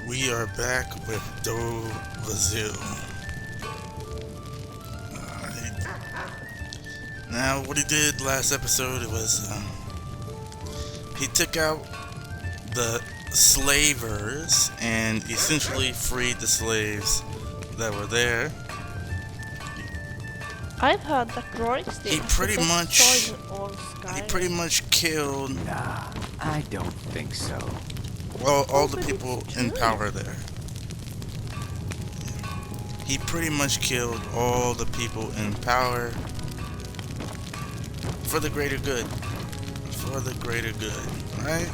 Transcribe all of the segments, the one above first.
We are back with Dovazil. Now, what he did last episode, it was he took out the slavers and essentially freed the slaves that were there. I've heard that Roy's He pretty much killed. Nah, I don't think so. All the people in power there. He pretty much killed all the people in power for the greater good. For the greater good, right?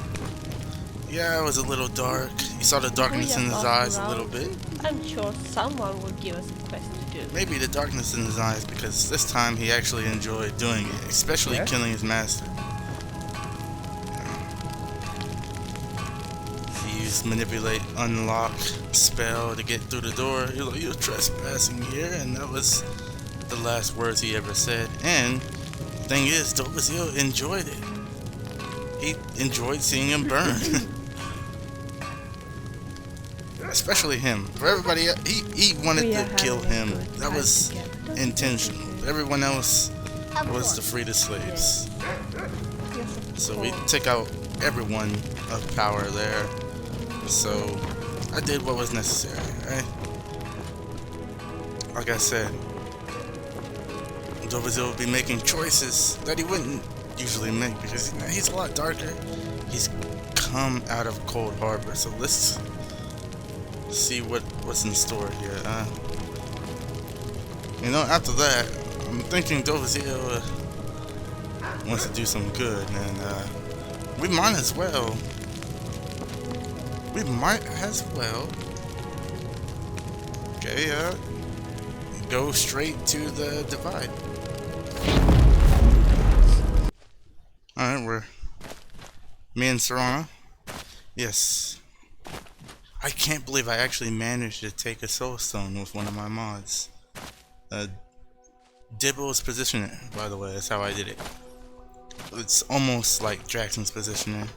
Yeah, it was a little dark. You saw the darkness in his eyes a little bit. I'm sure someone will give us a quest to do. Maybe the darkness in his eyes because this time he actually enjoyed doing it, especially killing his master. Manipulate, unlock spell to get through the door. You're trespassing here, and that was the last words he ever said. And the thing is, Dovazil enjoyed it. He enjoyed seeing him burn. Especially him. For everybody else, he wanted to kill him. That was intentional. Everyone else was to free the slaves. So we took out everyone of power there. So, I did what was necessary, right? Like I said, Dovazil would be making choices that he wouldn't usually make because he's a lot darker. He's come out of Cold Harbor, so let's see what's in store here. After that, I'm thinking Dovazil wants to do some good, and we might as well. Okay, go straight to the divide. Alright, me and Serana. Yes. I can't believe I actually managed to take a soul stone with one of my mods. Dibble's positioner, by the way, that's how I did it. It's almost like Jackson's positioner.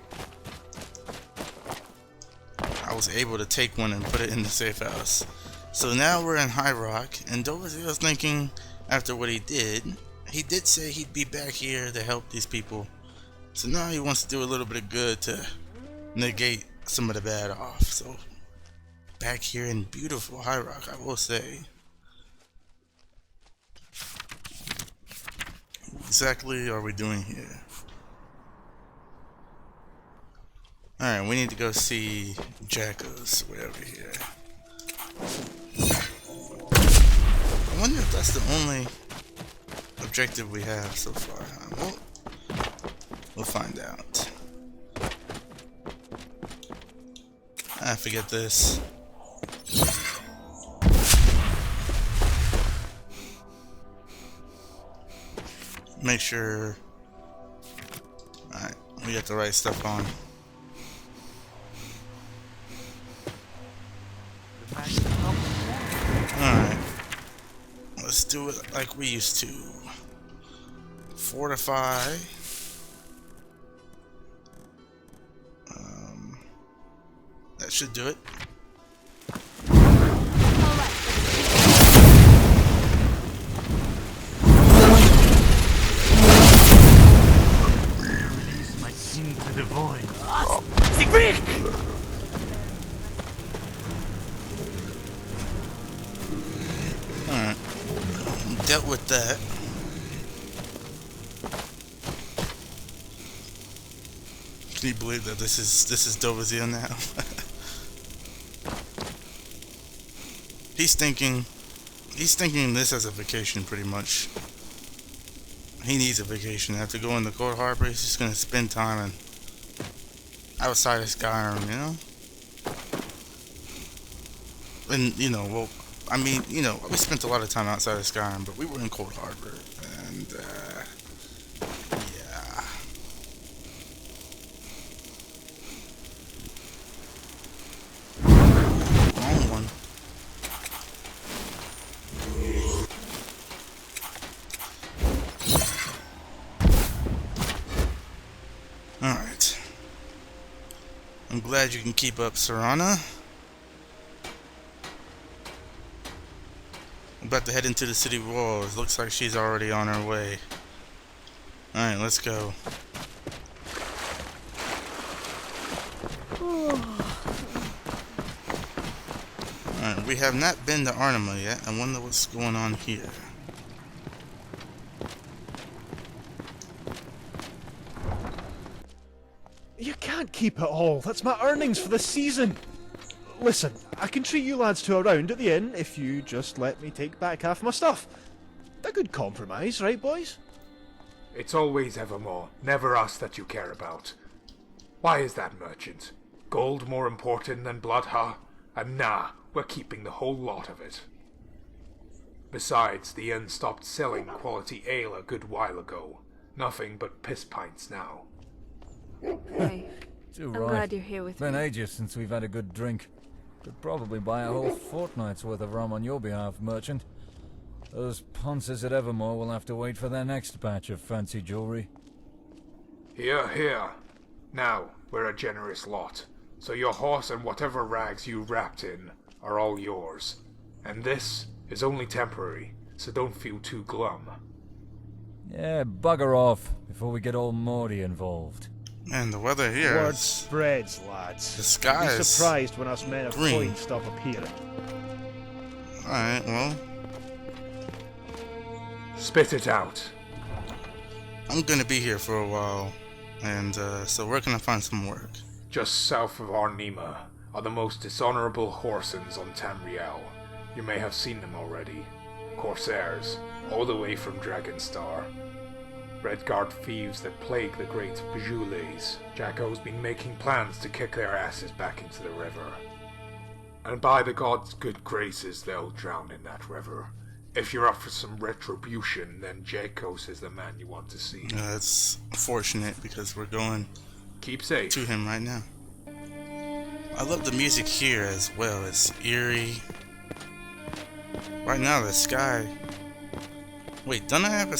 I was able to take one and put it in the safe house. So now we're in High Rock, and Dovazil's thinking, after what he did say he'd be back here to help these people. So now he wants to do a little bit of good to negate some of the bad off. So back here in beautiful High Rock, I will say. What exactly are we doing here? Alright, we need to go see Jacko's way over here. I wonder if that's the only objective we have so far. We'll find out. Forget this. Make sure. Alright, we got the right stuff on. Alright, let's do it like we used to. Fortify. That should do it. Release my sin to the void. Secret! Alright. Dealt with that. Can you believe that this is Dovazil now? He's thinking this as a vacation pretty much. He needs a vacation. After going to Cold Harbor, he's just gonna spend time outside of Skyrim, you know? And well, I mean, we spent a lot of time outside of Skyrim, but we were in Cold Harbor, and yeah. Wrong one. Alright. I'm glad you can keep up, Serana. about to head into the city walls. Looks like she's already on her way. Alright, let's go. Alright, we have not been to Arnima yet. I wonder what's going on here. You can't keep it all. That's my earnings for the season. Listen, I can treat you lads to a round at the inn if you just let me take back half my stuff. A good compromise, right, boys? It's always Evermore, never us that you care about. Why is that, merchant? Gold more important than blood, huh? And nah, we're keeping the whole lot of it. Besides, the inn stopped selling quality ale a good while ago. Nothing but piss pints now. Hey, Too I'm glad you're here with Been me. ages since we've had a good drink. Could probably buy a whole fortnight's worth of rum on your behalf, merchant. Those ponces at Evermore will have to wait for their next batch of fancy jewelry. Here, here. Now, we're a generous lot, so your horse and whatever rags you wrapped in are all yours. And this is only temporary, so don't feel too glum. Yeah, bugger off before we get all Morty involved. Man, the weather here Word is... spreads, lads. The sky You'll be is surprised when us men of green. coin stop appearing. Alright, well, Spit it out. I'm gonna be here for a while. And, so where can I find some work? Just south of Arnima are the most dishonorable Horsens on Tamriel. You may have seen them already. Corsairs, all the way from Dragonstar. Redguard thieves that plague the great Bejoules. Jacko's been making plans to kick their asses back into the river. And by the gods' good graces, they'll drown in that river. If you're up for some retribution, then Jakos is the man you want to see. It's fortunate because we're going Keep safe. to him right now. I love the music here as well. It's eerie. Right now the sky... Wait, don't I have a...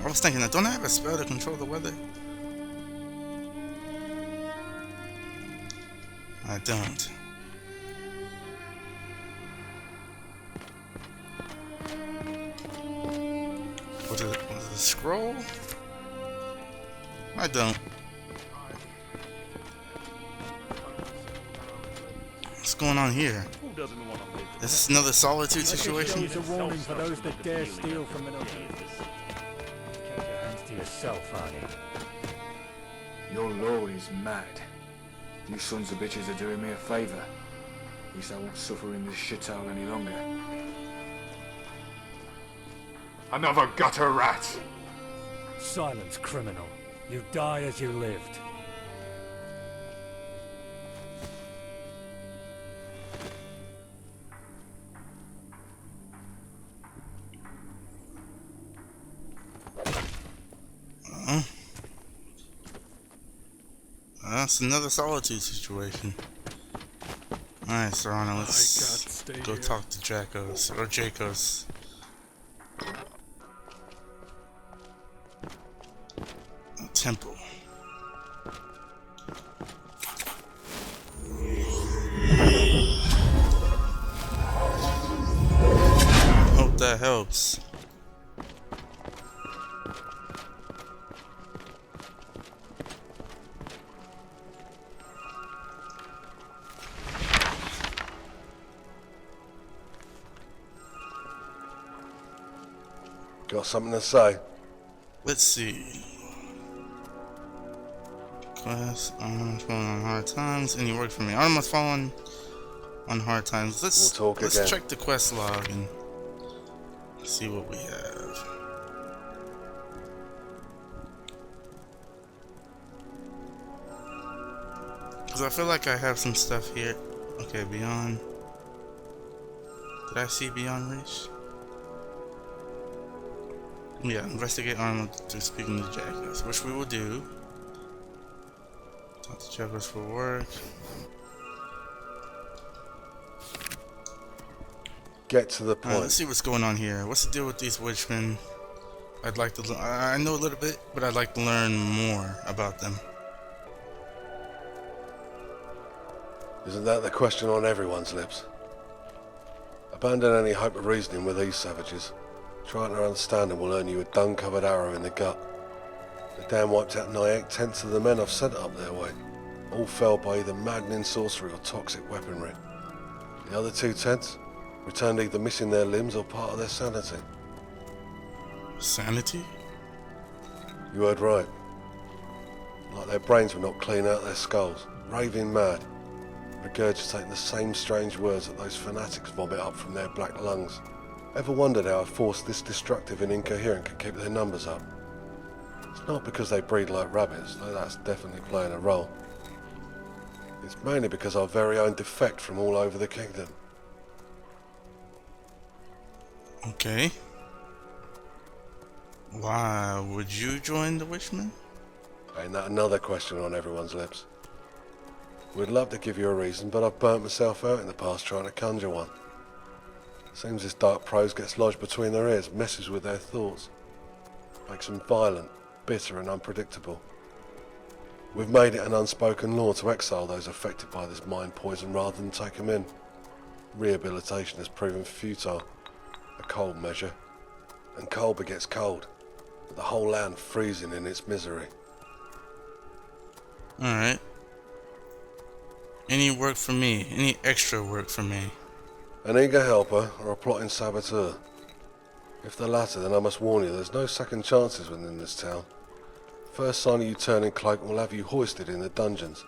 I was thinking, don't I have a spell to control the weather? I don't. Was it a scroll? I don't. What's going on here? Is this another solitude situation? It's a warning for those that dare steal from another. Keep your hands to yourself, Arnie. Your lord is mad. You sons of bitches are doing me a favour. At least I won't suffer in this shithole any longer. Another gutter rat! Silence, criminal. You die as you lived. That's another solitude situation. Alright, Serrano, let's go talk to Jakos, or Jakos. A temple. Hope that helps. Got something to say? Let's see. Quest, falling on hard times. Any work for me? Arma's fallen on hard times. Let's We'll talk again. check the quest log and see what we have. Cause I feel like I have some stuff here. Okay, beyond. Did I see beyond reach? Yeah, investigate Arma through speaking to Jakos, which we will do. Talk to Jakos for work. Get to the point. Let's see what's going on here. What's the deal with these witchmen? I'd like to. I know a little bit, but I'd like to learn more about them. Isn't that the question on everyone's lips? Abandon any hope of reasoning with these savages. Trying to understand them will earn you a dung-covered arrow in the gut. The dam wiped out nigh 8/10 of the men I've sent up their way. All fell by either maddening sorcery or toxic weaponry. The other 2/10 returned either missing their limbs or part of their sanity. Sanity? You heard right. Like their brains were not clean out of their skulls, raving mad, regurgitating the same strange words that those fanatics vomit up from their black lungs. Ever wondered how a force this destructive and incoherent can keep their numbers up? It's not because they breed like rabbits, though that's definitely playing a role. It's mainly because our very own defect from all over the kingdom. Okay. Why would you join the Wishmen? Ain't that another question on everyone's lips? We'd love to give you a reason, but I've burnt myself out in the past trying to conjure one. Seems this dark prose gets lodged between their ears, messes with their thoughts. Makes them violent, bitter and unpredictable. We've made it an unspoken law to exile those affected by this mind poison rather than take them in. Rehabilitation has proven futile. A cold measure. And cold begets cold. The whole land freezing in its misery. Alright. Any work for me? Any extra work for me? An eager helper or a plotting saboteur? If the latter, then I must warn you, there's no second chances within this town. First sign of you turning cloak will have you hoisted in the dungeons.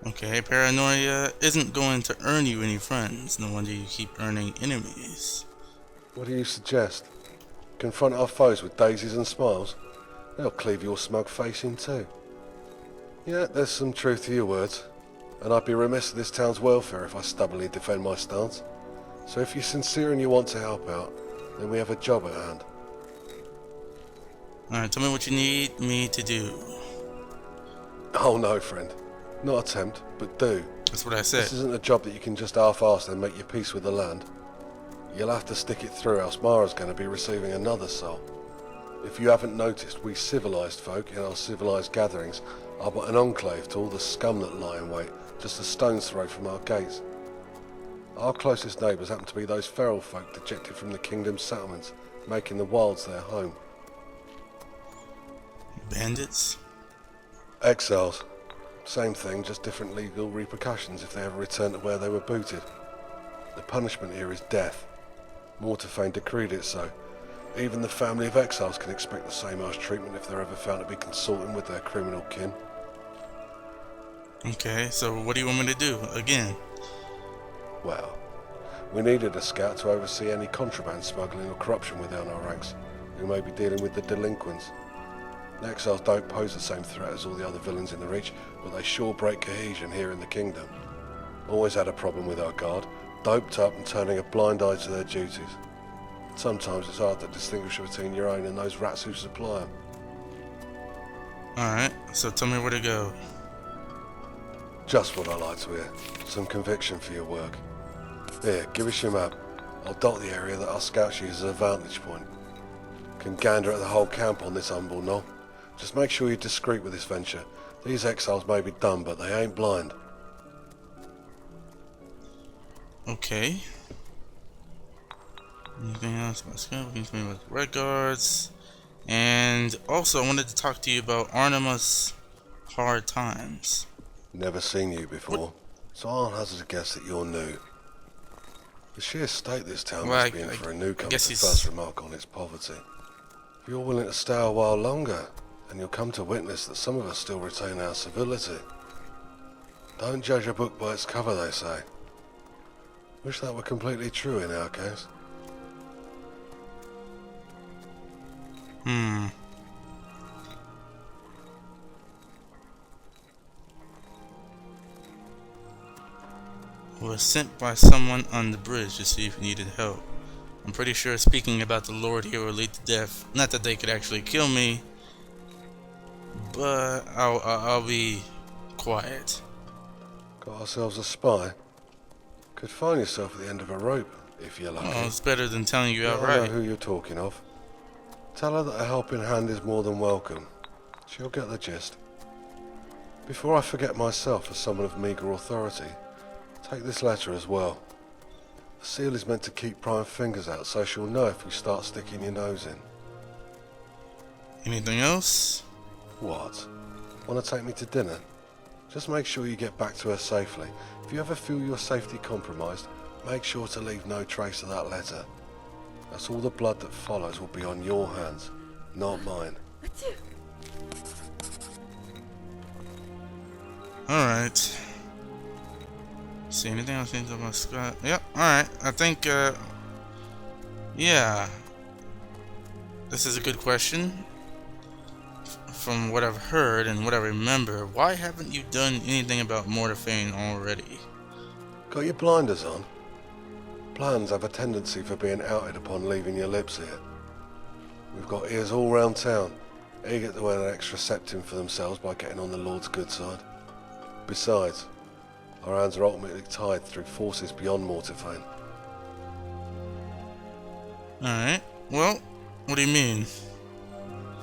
Okay, paranoia isn't going to earn you any friends. No wonder you keep earning enemies. What do you suggest? Confront our foes with daisies and smiles? They'll cleave your smug face in too. Yeah, there's some truth to your words, and I'd be remiss to this town's welfare if I stubbornly defend my stance. So if you're sincere and you want to help out, then we have a job at hand. Alright, tell me what you need me to do. Oh no, friend. Not attempt, but do. That's what I said. This isn't a job that you can just half-arse and make your peace with the land. You'll have to stick it through, else Mara's going to be receiving another soul. If you haven't noticed, we civilized folk in our civilized gatherings are but an enclave to all the scum that lie in wait, just a stone's throw from our gates. Our closest neighbours happen to be those feral folk dejected from the kingdom's settlements, making the wilds their home. Bandits? Exiles. Same thing, just different legal repercussions if they ever return to where they were booted. The punishment here is death. Mortafane decreed it so. Even the family of exiles can expect the same harsh treatment if they're ever found to be consorting with their criminal kin. Okay, so what do you want me to do? Again? Well, we needed a scout to oversee any contraband smuggling or corruption within our ranks, who may be dealing with the delinquents. The exiles don't pose the same threat as all the other villains in the Reach, but they sure break cohesion here in the kingdom. Always had a problem with our guard, doped up and turning a blind eye to their duties. Sometimes it's hard to distinguish between your own and those rats who supply them. Alright, so tell me where to go. Just what I like to hear. Some conviction for your work. Here, give us your map. I'll dot the area that our scouts use as a vantage point. Can gander at the whole camp on this humble knoll. Just make sure you're discreet with this venture. These exiles may be dumb, but they ain't blind. Okay. Anything else about Skyrim? Anything about Red Guards? And also, I wanted to talk to you about Arnima's hard times. Never seen you before, so I'll hazard a guess that you're new. The sheer state this town must be in for a newcomer to first remark on its poverty. If you're willing to stay a while longer, then you'll come to witness that some of us still retain our civility. Don't judge a book by its cover, they say. Wish that were completely true in our case. Was sent by someone on the bridge to see if he needed help. I'm pretty sure speaking about the Lord here will lead to death. Not that they could actually kill me, but I'll be quiet. Got ourselves a spy. Could find yourself at the end of a rope, if you're lucky. Oh, it's better than telling you I outright. know who you're talking of. Tell her that a helping hand is more than welcome. She'll get the gist. Before I forget myself as someone of meagre authority, take this letter as well. The seal is meant to keep prying fingers out, so she'll know if you start sticking your nose in. Anything else? What? Want to take me to dinner? Just make sure you get back to her safely. If you ever feel your safety compromised, make sure to leave no trace of that letter. That's all the blood that follows will be on your hands, not mine. Alright. See anything else into my Scott? Yep, alright. I think, yeah. This is a good question. From what I've heard and what I remember, why haven't you done anything about Mortiphane already? Got your blinders on? Plans have a tendency for being outed upon leaving your lips here. We've got ears all round town, eager to earn an extra septim for themselves by getting on the Lord's good side. Besides, our hands are ultimately tied through forces beyond Mortiphane. Alright, well, what do you mean?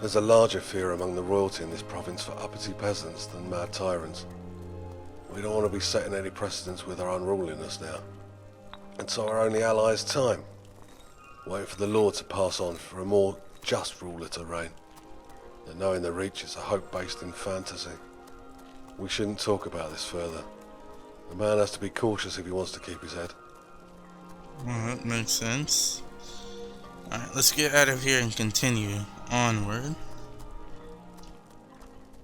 There's a larger fear among the royalty in this province for uppity peasants than mad tyrants. We don't want to be setting any precedents with our unruliness now. And so our only ally is time. Wait for the Lord to pass on for a more just ruler to reign. That knowing the reach is a hope based in fantasy. We shouldn't talk about this further. The man has to be cautious if he wants to keep his head. Well, that makes sense. Alright, let's get out of here and continue onward.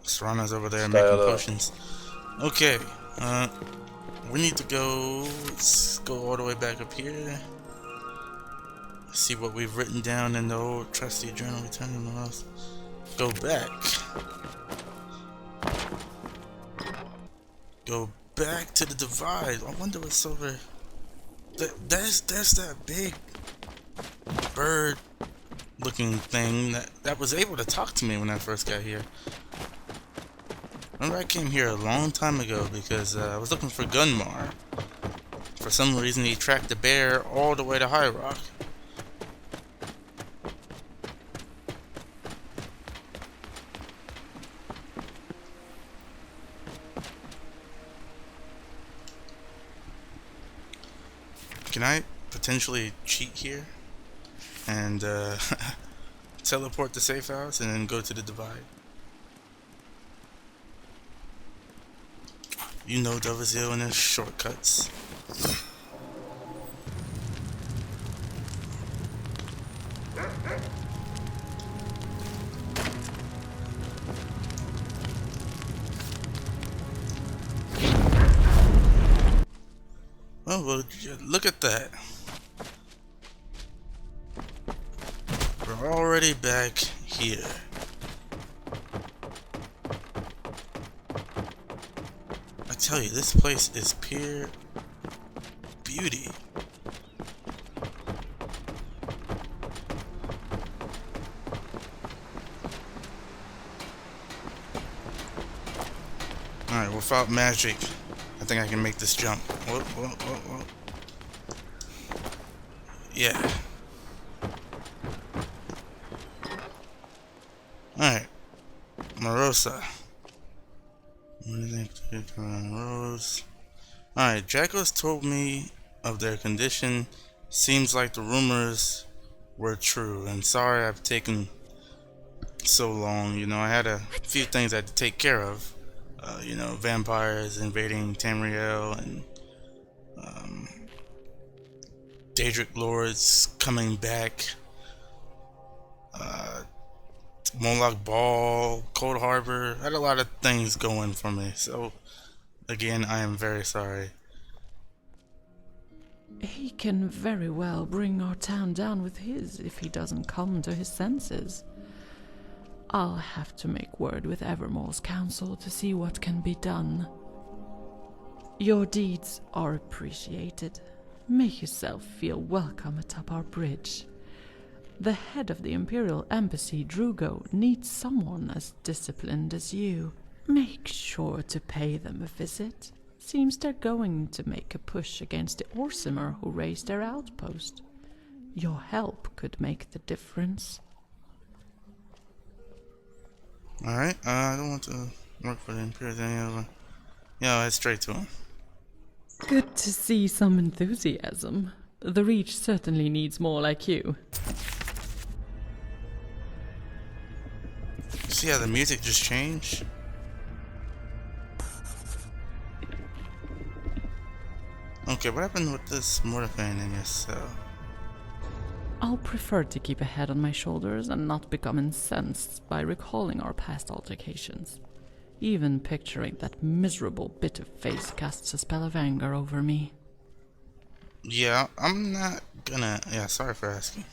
Serrano's over there making potions. Okay, we need to go. Let's go all the way back up here. See what we've written down in the old trusty journal. Return to the house. Go back. Go back to the divide. I wonder what's over. There's that big bird looking thing that was able to talk to me when I first got here. Remember, I came here a long time ago because I was looking for Gunmar. For some reason he tracked the bear all the way to High Rock. Can I potentially cheat here and teleport to safe house and then go to the divide? You know Dovazil and his shortcuts. Oh, well, look at that. We're already back here. I tell you, this place is pure beauty. Alright, without magic, I think I can make this jump. Whoa, whoa, whoa, whoa. Yeah. Alright. Morosa. Rose. Alright, Dracos told me of their condition. Seems like the rumors were true. And sorry I've taken so long. You know, I had a few things I had to take care of. You know, vampires invading Tamriel and Daedric Lords coming back. Moloch Ball, Cold Harbor. I had a lot of things going for me. So, again, I am very sorry. He can very well bring our town down with his if he doesn't come to his senses. I'll have to make word with Evermore's council to see what can be done. Your deeds are appreciated. Make yourself feel welcome atop our bridge. The head of the Imperial Embassy, Drugo, needs someone as disciplined as you. Make sure to pay them a visit. Seems they're going to make a push against the Orsimer who raised their outpost. Your help could make the difference. Alright, I don't want to Work for the Imperial. Yeah, head straight to him. Good to see some enthusiasm. The Reach certainly needs more like you. See how the music just changed? Okay, what happened with this morphine in your cell? I'll prefer to keep a head on my shoulders and not become incensed by recalling our past altercations. Even picturing that miserable bit of face casts a spell of anger over me. Yeah, I'm not gonna... Yeah, sorry for asking.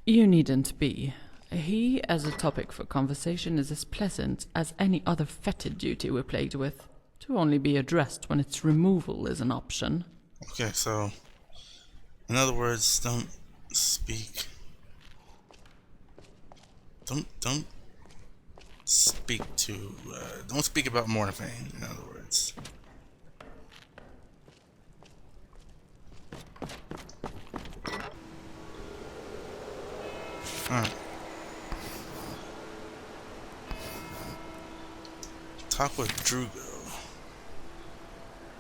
You needn't be. He, as a topic for conversation, is as pleasant as any other fetid duty we're plagued with, to only be addressed when its removal is an option. Okay, so... In other words, don't speak... Don't speak to... don't speak about morphine, in other words. Alright. Talk with Drugo.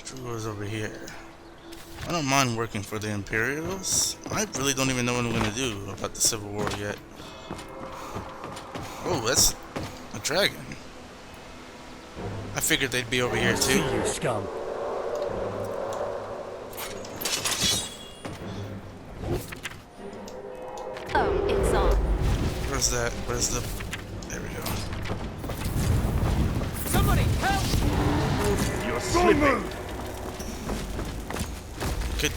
Drugo's over here. I don't mind working for the Imperials. I really don't even know what I'm gonna do about the Civil War yet. Oh, that's a dragon. I figured they'd be over here too. You scum. Oh, it's on. Where's that? Where's the... There we go. Somebody help! You're slipping. Could...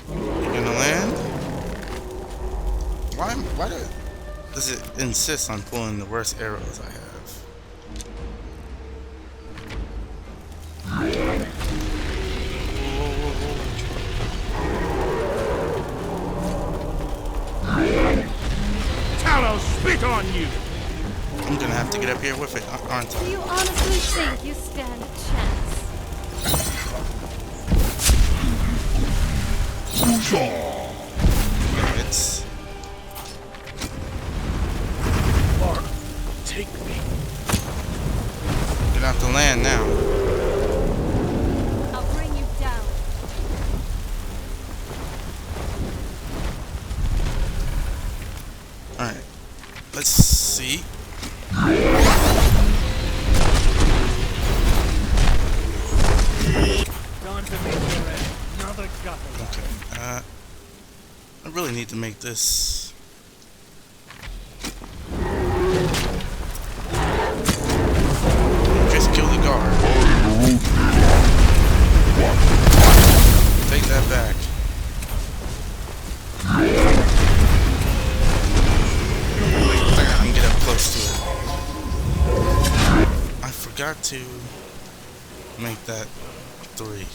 You gonna land? Why does it insist on pulling the worst arrows I have? Tallow spit on you! I'm gonna have to get up here with it, aren't Do I? you honestly think you stand a chance? It's... Mark, take me. Gonna have to land now. I'll bring you down. Alright. Let's see. Time to make another gutter. Okay, I really need to make this... Just kill the guard. Take that back. I can get up close to it. I forgot to make that 3.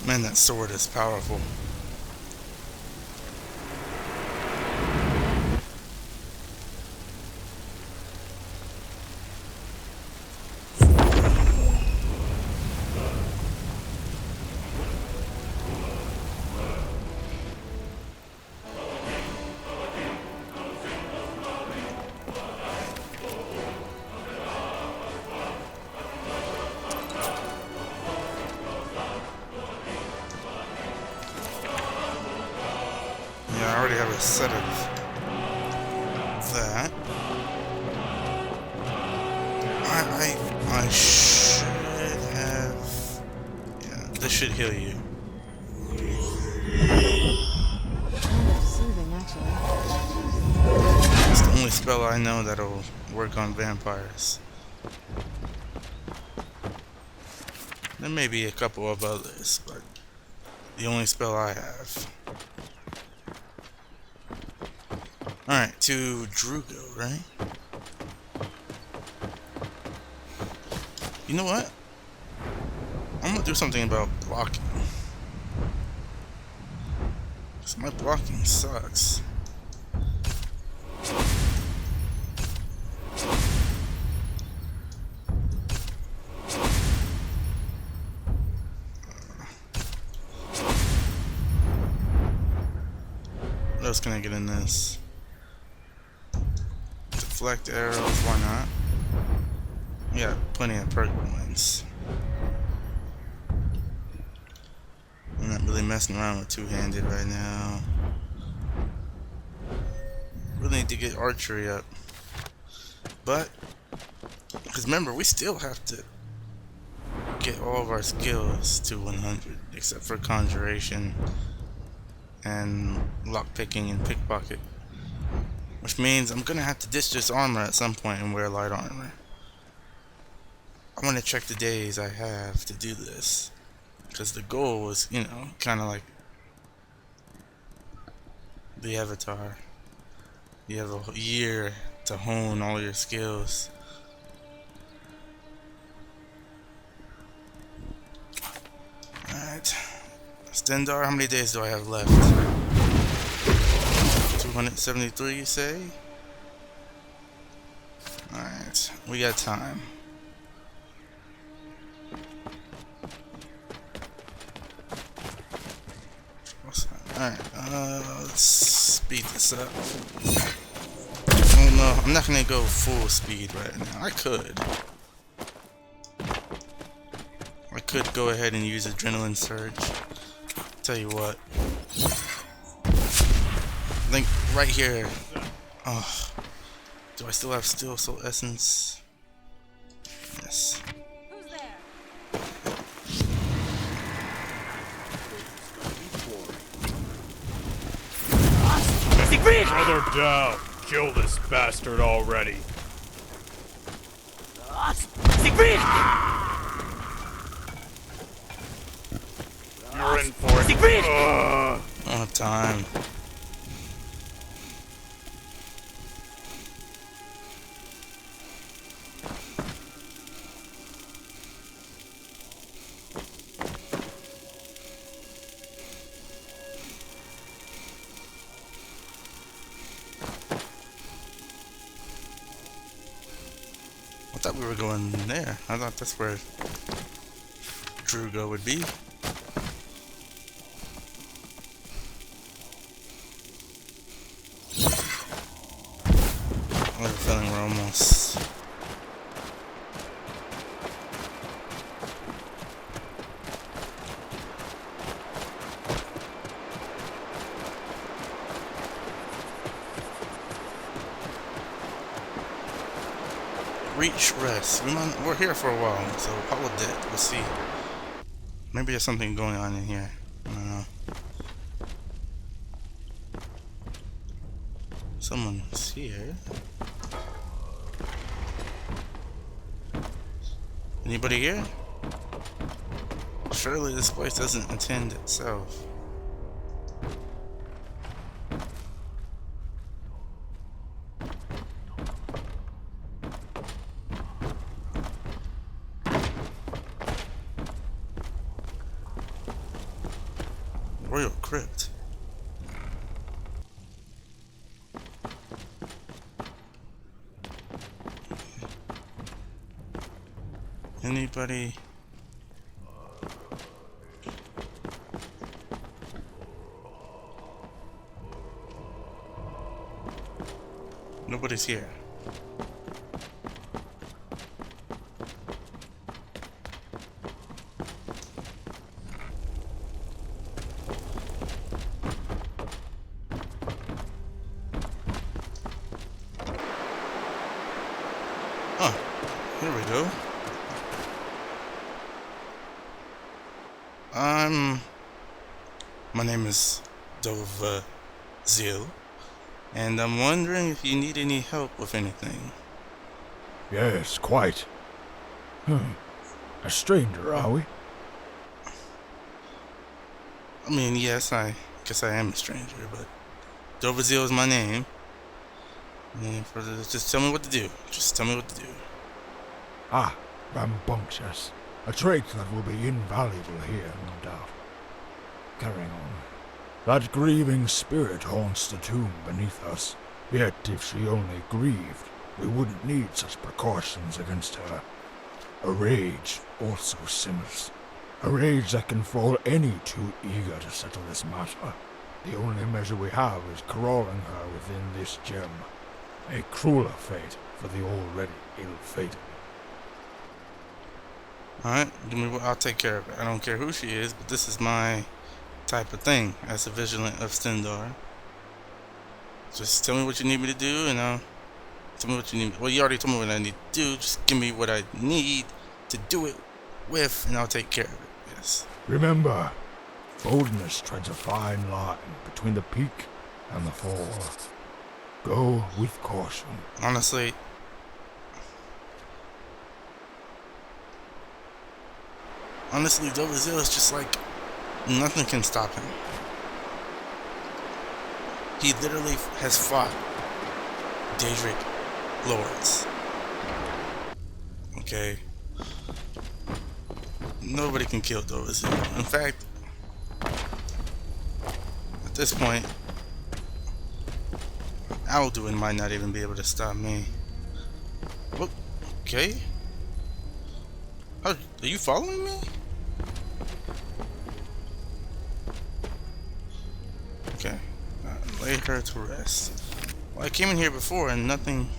Man, that sword is powerful. Yeah, I already have a set of that. I should have... Yeah, this should heal you. Kind of soothing, actually. It's the only spell I know that'll work on vampires. There may be a couple of others, but the only spell I have. Alright, to Drugo, right? You know what? I'm gonna do something about blocking. 'Cause my blocking sucks. What else can I get in this? Deflect arrows, why not? We got plenty of perk points. I'm not really messing around with two-handed right now. Really need to get archery up. But, because remember, we still have to get all of our skills to 100, except for conjuration and lockpicking and pickpocket. Which means I'm gonna have to ditch this armor at some point and wear light armor. I want to check the days I have to do this. Because the goal was, you know, kind of like the Avatar. You have a year to hone all your skills. Alright. Stendar, how many days do I have left? 273, you say? Alright, we got time. Alright, let's speed this up. Oh no, I'm not gonna go full speed right now. I could go ahead and use Adrenaline Surge. Tell you what. I think right here. Oh, do I still have Steel Soul Essence? Yes. Brother down. Kill this bastard already. You're in for it. Oh, time. I thought we were going there. I thought that's where Drugo would be. I have a feeling we're almost. Reach rest. We're here for a while, so holodeck. We'll see. Maybe there's something going on in here. I don't know. Someone's here. Anybody here? Surely this place doesn't attend itself. Royal Crypt. Anybody? Nobody's here. Oh, here we go. My name is Zil, and I'm wondering if you need any help with anything. Yes, quite. A stranger, are we? I mean, yes, I guess I am a stranger, but Dovazil is my name. And just tell me what to do. Just tell me what to do. Ah, Rambunctious. A trait that will be invaluable here, no doubt. Carrying on. That grieving spirit haunts the tomb beneath us. Yet if she only grieved, we wouldn't need such precautions against her. A rage also simmers. A rage that can fall any too eager to settle this matter. The only measure we have is corralling her within this gem. A crueler fate for the already ill-fated. Alright, I'll take care of it. I don't care who she is, but this is my type of thing as a vigilant of Stendar. Just tell me what you need me to do, and I'll tell me what you need. Well, you already told me what I need to do. Just give me what I need to do it with, and I'll take care of it. Yes. Remember, boldness treads a fine line between the peak and the fall. Go with caution. Honestly, Dovazil is just like nothing can stop him. He literally has fought Daedric lords. Okay. Nobody can kill Dovazil. In fact, at this point, Alduin might not even be able to stop me. Oh, okay. Oh, are you following me? Okay. Lay her to rest. Well, I came in here before and nothing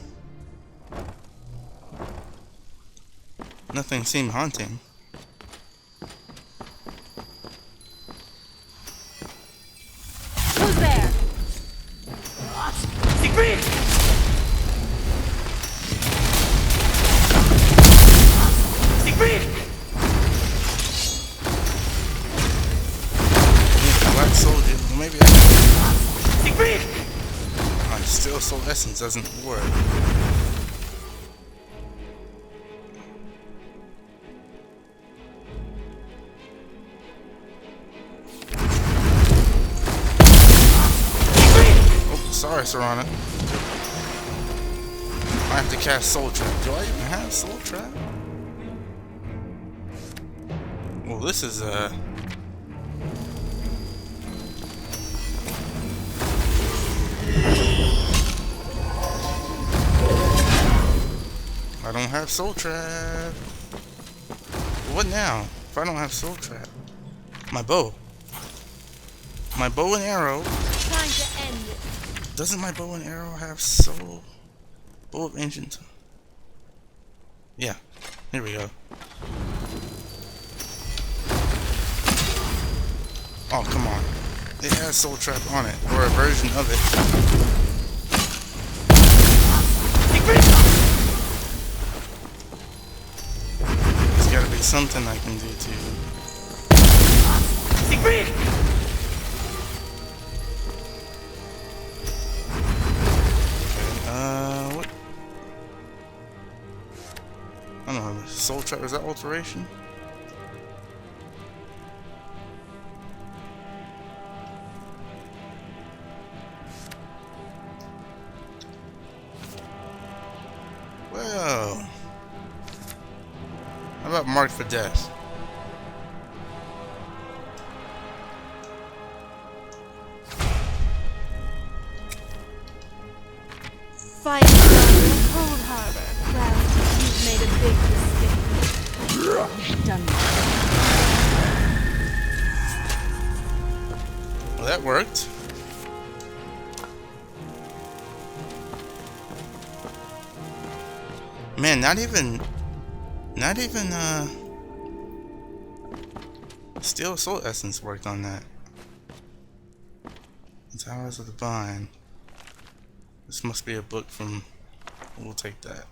seemed haunting. Who's there? Siegfried! Siegfried! Black soldier. Well, maybe I can. Siegfried! Still soul essence doesn't work. Oh, sorry, Serana. I have to cast Soul Trap. Do I even have Soul Trap? Well, this is I don't have Soul Trap. What now? If I don't have Soul Trap? My bow. My bow and arrow. Trying to end it. Doesn't my bow and arrow have soul? Bow of ancient. Yeah. Here we go. Oh, come on. It has Soul Trap on it. Or a version of it. Something I can do too. Siegfried! Okay, what? I don't know. Soul Trap, is that alteration? Well. How about Marked for Death? Fight from Cold Harbor. Well, you've made a big mistake. Done. Well, that worked. Man, not even Steel Soul Essence worked on that. The Towers of the Vine. This must be a book from... We'll take that.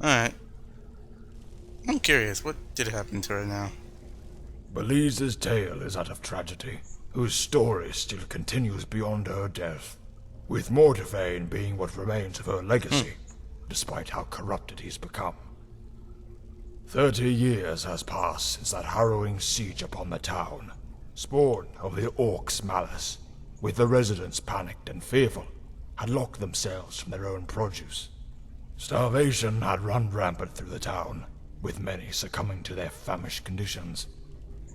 Alright. I'm curious, what did happen to her now? Belize's tale is that of tragedy, whose story still continues beyond her death, with Mortivain being what remains of her legacy, despite how corrupted he's become. 30 years has passed since that harrowing siege upon the town, spawn of the orcs' malice, with the residents panicked and fearful, had locked themselves from their own produce. Starvation had run rampant through the town, with many succumbing to their famished conditions.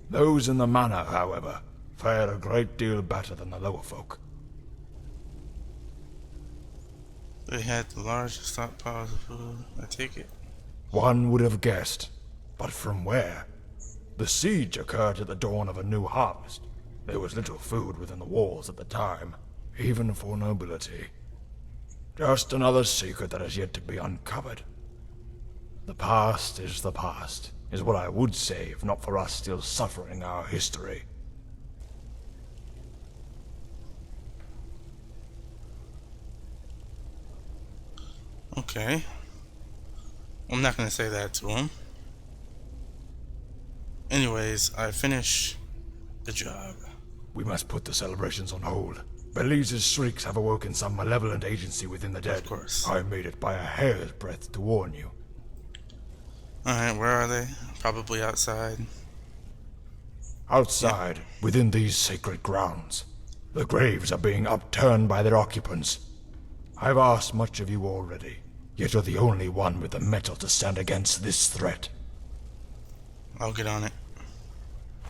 Those in the manor, however, fared a great deal better than the lower folk. They had the largest stockpiles of food, I take it. One would have guessed, but from where? The siege occurred at the dawn of a new harvest. There was little food within the walls at the time, even for nobility. Just another secret that has yet to be uncovered. The past, is what I would say if not for us still suffering our history. Okay. I'm not gonna say that to him. Anyways, I finish the job. We must put the celebrations on hold. Belize's shrieks have awoken some malevolent agency within the dead. Of course. I made it by a hair's breadth to warn you. Alright, where are they? Probably outside. Outside, within these sacred grounds. The graves are being upturned by their occupants. I've asked much of you already, yet you're the only one with the mettle to stand against this threat. I'll get on it.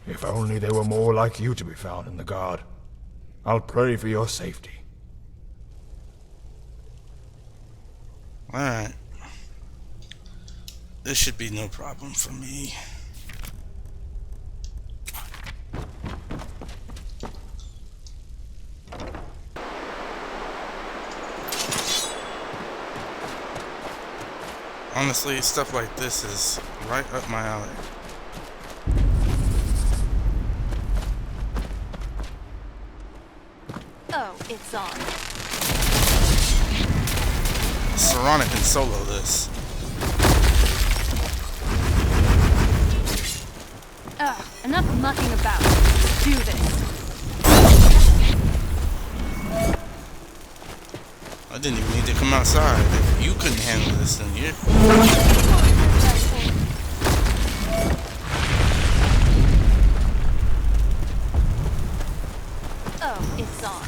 If only there were more like you to be found in the guard. I'll pray for your safety. Alright. This should be no problem for me. Honestly, stuff like this is right up my alley. Oh, it's on. Serrana can solo this. Ugh, enough mucking about. Do this. I didn't even need to come outside. If you couldn't handle this, then you. Oh, it's on.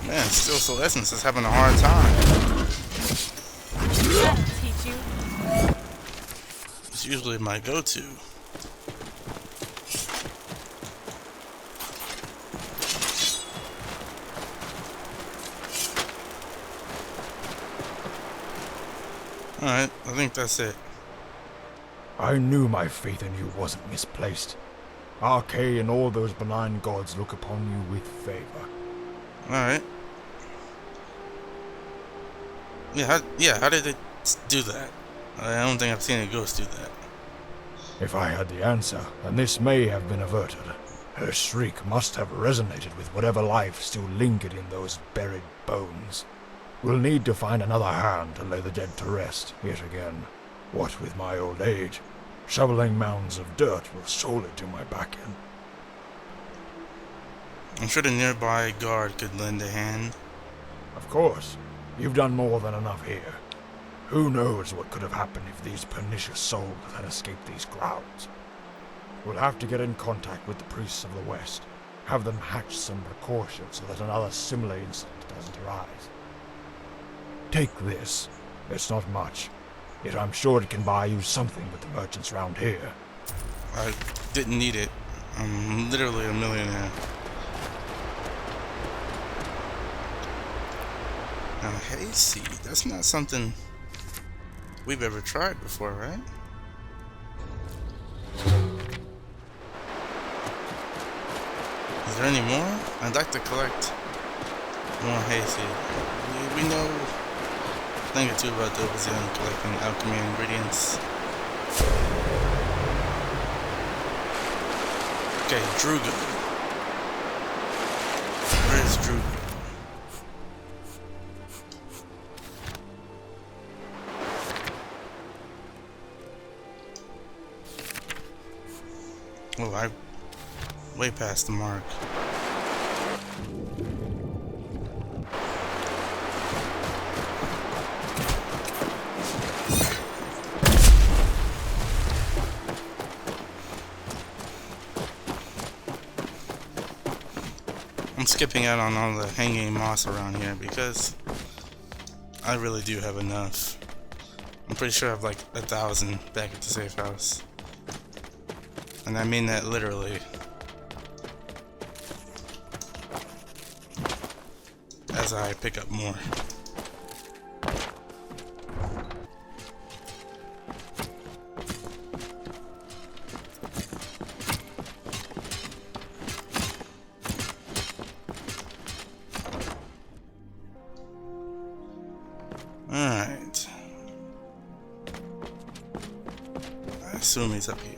Man, still Solescence is having a hard time. That'll teach you. It's usually my go-to. Alright, I think that's it. I knew my faith in you wasn't misplaced. Arcane and all those benign gods look upon you with favor. Alright. Yeah, how did it do that? I don't think I've seen a ghost do that. If I had the answer, then this may have been averted. Her shriek must have resonated with whatever life still lingered in those buried bones. We'll need to find another hand to lay the dead to rest, yet again. What with my old age, shoveling mounds of dirt will surely do my back in. I'm sure the nearby guard could lend a hand. Of course. You've done more than enough here. Who knows what could have happened if these pernicious souls had escaped these grounds. We'll have to get in contact with the priests of the West, have them hatch some precautions so that another similar incident doesn't arise. Take this. It's not much, yet I'm sure it can buy you something with the merchants round here. I didn't need it. I'm literally a millionaire. Now, hayseed, that's not something we've ever tried before, right? Is there any more? I'd like to collect more hayseed. We know a thing or two about those and collecting alchemy ingredients. Okay, Drugo. Where is Drugo? Oh, I'm way past the mark. skipping out on all the hanging moss around here because I really do have enough. I'm pretty sure I have like 1,000 back at the safe house. And I mean that literally. As I pick up more. Alright. I assume he's up here.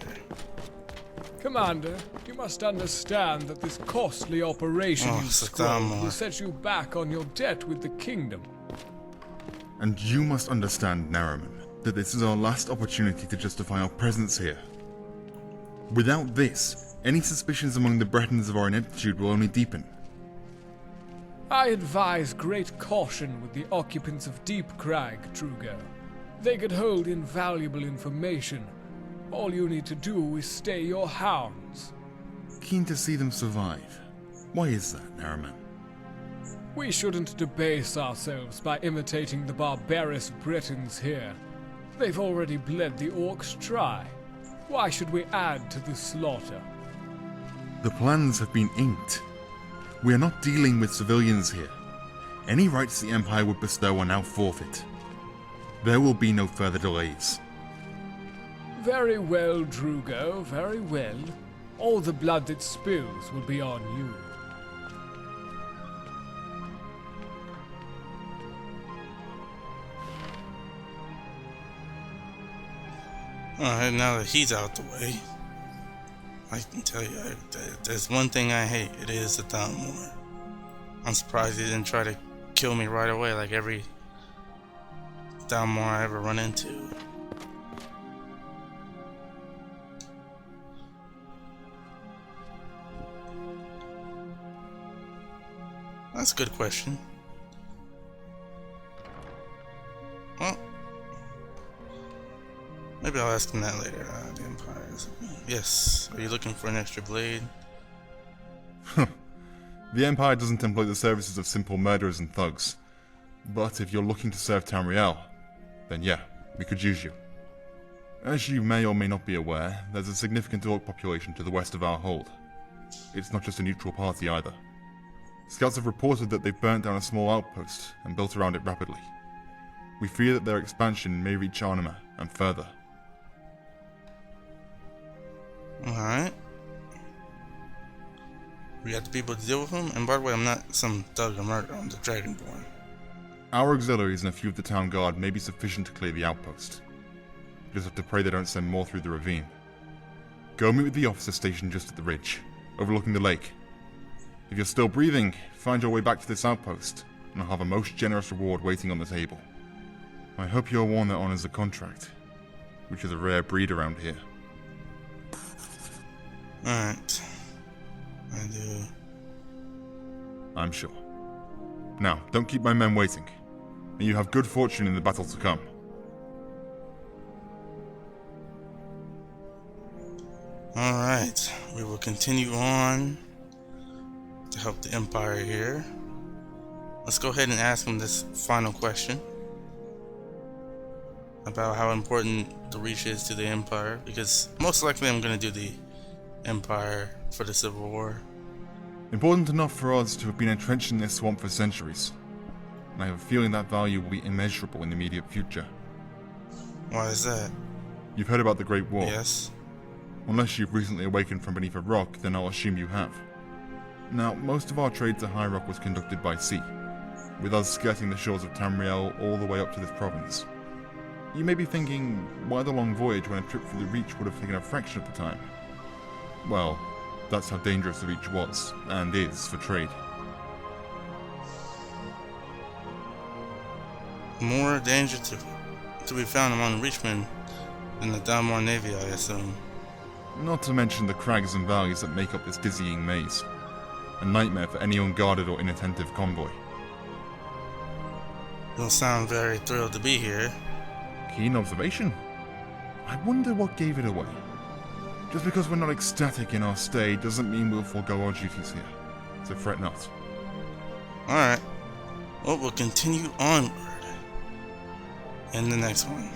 Commander, you must understand that this costly operation you scrolled will set you back on your debt with the kingdom. And you must understand, Narrowman, that this is our last opportunity to justify our presence here. Without this, any suspicions among the Bretons of our ineptitude will only deepen. I advise great caution with the occupants of Deep Crag, Trugo. They could hold invaluable information. All you need to do is stay your hounds. Keen to see them survive. Why is that, Narrowman? We shouldn't debase ourselves by imitating the barbarous Bretons here. They've already bled the orcs dry. Why should we add to the slaughter? The plans have been inked. We are not dealing with civilians here. Any rights the Empire would bestow are now forfeit. There will be no further delays. Very well, Drugo, very well. All the blood that spills will be on you. Alright, now that he's out the way, I can tell you, there's one thing I hate, it is the Thalmor. I'm surprised he didn't try to kill me right away like every Thalmor I ever run into. That's a good question. Well, maybe I'll ask him that later. The Empire is... Yes. Are you looking for an extra blade? The Empire doesn't employ the services of simple murderers and thugs. But if you're looking to serve Tamriel, then yeah, we could use you. As you may or may not be aware, there's a significant orc population to the west of our hold. It's not just a neutral party either. Scouts have reported that they've burnt down a small outpost and built around it rapidly. We fear that their expansion may reach Arnima and further. Alright. We got the people to deal with them, and by the way, I'm not some thug or murderer, I'm the Dragonborn. Our auxiliaries and a few of the town guard may be sufficient to clear the outpost. We just have to pray they don't send more through the ravine. Go meet with the officer station just at the ridge, overlooking the lake. If you're still breathing, find your way back to this outpost, and I'll have a most generous reward waiting on the table. I hope you're one that honors the contract, which is a rare breed around here. Alright. I do. I'm sure. Now, don't keep my men waiting. May you have good fortune in the battle to come. Alright. We will continue on to help the Empire here. Let's go ahead and ask him this final question about how important the Reach is to the Empire, because most likely I'm going to do the Empire for the Civil War. Important enough for us to have been entrenched in this swamp for centuries, and I have a feeling that value will be immeasurable in the immediate future. Why is that? You've heard about the Great War? Yes. Unless you've recently awakened from beneath a rock, then I'll assume you have. Now, most of our trade to High Rock was conducted by sea, with us skirting the shores of Tamriel all the way up to this province. You may be thinking, why the long voyage when a trip through the Reach would have taken a fraction of the time? Well, that's how dangerous the Reach was, and is, for trade. More danger to be found among Reachmen than the Thalmor Navy, I assume. Not to mention the crags and valleys that make up this dizzying maze. A nightmare for any unguarded or inattentive convoy. You don't sound very thrilled to be here. Keen observation. I wonder what gave it away. Just because we're not ecstatic in our stay doesn't mean we'll forego our duties here, so fret not. Alright. Well, we'll continue onward in the next one.